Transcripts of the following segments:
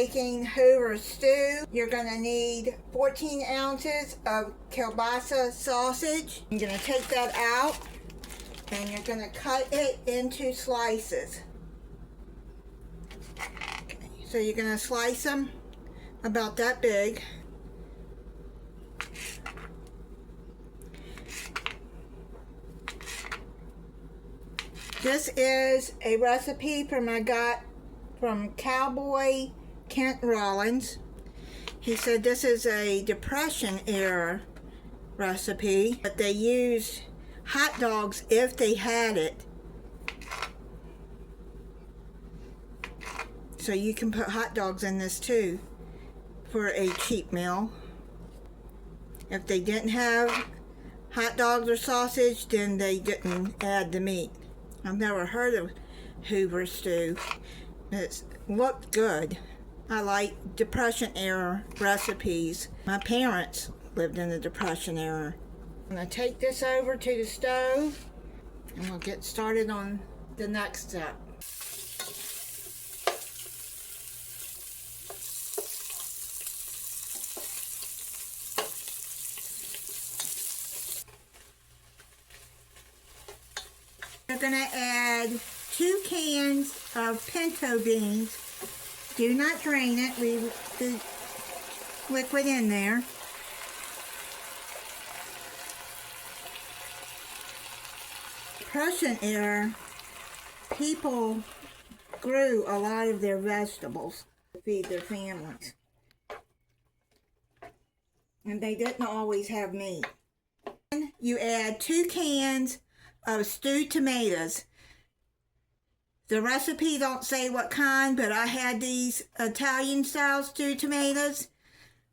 making Hoover stew. You're going to need 14 ounces of kielbasa sausage. You're going to take that out and you're going to cut it into slices. Okay, so you're going to slice them about that big. This is a recipe I got from Cowboy Kent Rollins. He said this is a Depression era recipe, but they used hot dogs if they had it. So you can put hot dogs in this too for a cheap meal. If they didn't have hot dogs or sausage, then they didn't add the meat. I've never heard of Hoover stew. It looked good. I like Depression era recipes. My parents lived in the Depression era. I'm going to take this over to the stove and we'll get started on the next step. We're going to add 2 cans of pinto beans. Do not drain it, leave the liquid in there. Depression era, people grew a lot of their vegetables to feed their families. And they didn't always have meat. And you add 2 cans of stewed tomatoes. The recipe don't say what kind, but I had these Italian style stewed tomatoes,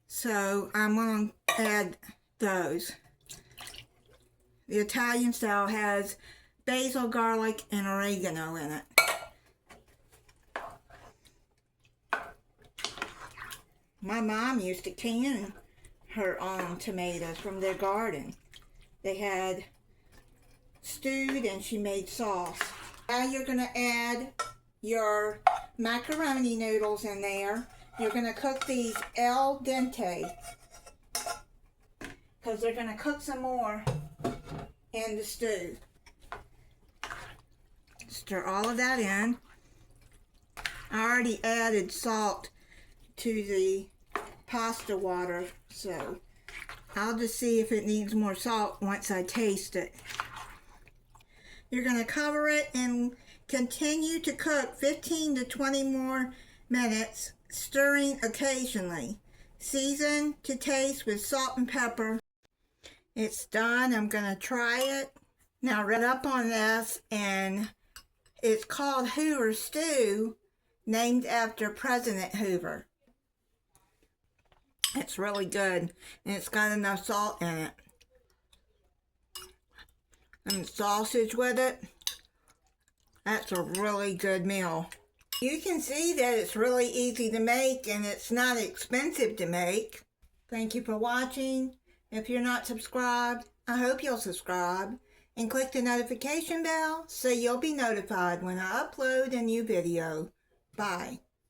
so I'm going to add those. The Italian style has basil, garlic, and oregano in it. My mom used to can her own tomatoes from their garden. They had stewed and she made sauce. Now you're going to add your macaroni noodles in there. You're going to cook these al dente because they're going to cook some more in the stew. Stir all of that in. I already added salt to the pasta water, so I'll just see if it needs more salt once I taste it. You're going to cover it and continue to cook 15 to 20 more minutes, stirring occasionally. Season to taste with salt and pepper. It's done. I'm going to try it. Now I read up on this, and it's called Hoover stew, named after President Hoover. It's really good, and it's got enough salt in it. And sausage with it. That's a really good meal. You can see that it's really easy to make and it's not expensive to make. Thank you for watching. If you're not subscribed, I hope you'll subscribe and click the notification bell so you'll be notified when I upload a new video. Bye.